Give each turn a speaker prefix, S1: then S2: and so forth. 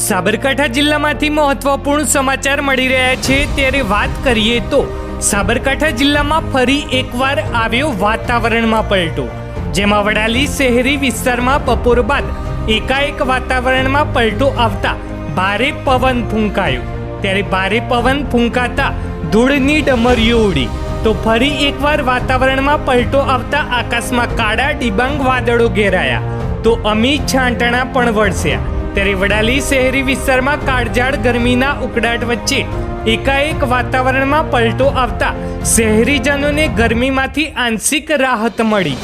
S1: સાબરકાંઠા જિલ્લામાંથી મહત્વપૂર્ણ સમાચાર મળી રહ્યા છે ત્યારે વાત કરીએ તો સાબરકાંઠા જિલ્લામાં ફરી એકવાર આવ્યો વાતાવરણમાં પલટો, જેમાં વડાલી શહેરી વિસ્તારમાં બપોર બાદ એકાએક વાતાવરણમાં પલટો આવતા ભારે પવન ફૂંકાયો। ત્યારે ભારે પવન ફૂંકાતા ધૂળની ડમરીઓ ઉડી તો ફરી એકવાર વાતાવરણમાં પલટો આવતા આકાશમાં કાળા ડિબાંગ વાદળો ઘેરાયા તો અમી છાંટણા પણ વરસ્યા। ત્યારે વડાલી શહેરી વિસ્તારમાં કાળઝાળ ગરમીના ઉકળાટ વચ્ચે એકાએક વાતાવરણમાં પલટો આવતા શહેરીજનોને ગરમીમાંથી આંશિક રાહત મળી।